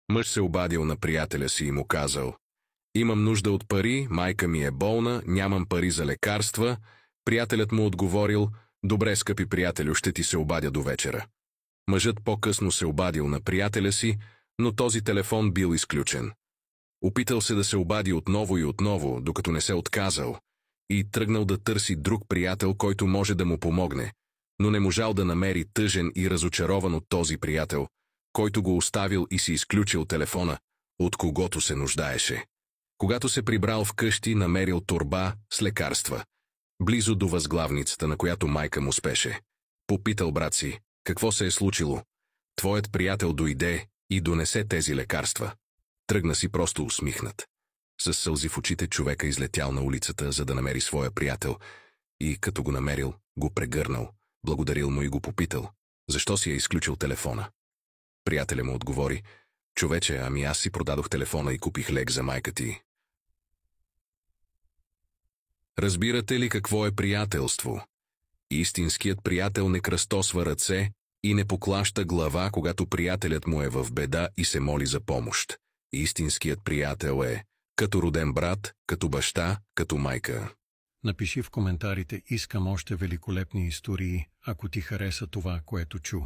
Мъж се обадил на приятеля си и му казал: „Имам нужда от пари, майка ми е болна, нямам пари за лекарства“. Приятелят му отговорил: „Добре, скъпи приятелю, ще ти се обадя до вечера“. Мъжът по-късно се обадил на приятеля си, но този телефон бил изключен. Опитал се да се обади отново и отново, докато не се отказал, и тръгнал да търси друг приятел, който може да му помогне, но не можал да намери, тъжен и разочарован от този приятел, който го оставил и си изключил телефона, от когото се нуждаеше. Когато се прибрал вкъщи, намерил торба с лекарства, близо до възглавницата, на която майка му спеше. Попитал брат си: „Какво се е случило?“ „Твоят приятел дойде и донесе тези лекарства.“ Тръгна си просто усмихнат. С сълзи в очите човека излетял на улицата, за да намери своя приятел, и като го намерил, го прегърнал, благодарил му и го попитал: „Защо си е изключил телефона?“ Приятеля му отговори: „Човече, ами аз си продадох телефона и купих лек за майка ти.“ Разбирате ли какво е приятелство? Истинският приятел не кръстосва ръце и не поклаща глава, когато приятелят му е в беда и се моли за помощ. Истинският приятел е като роден брат, като баща, като майка. Напиши в коментарите: искам още великолепни истории, ако ти хареса това, което чу.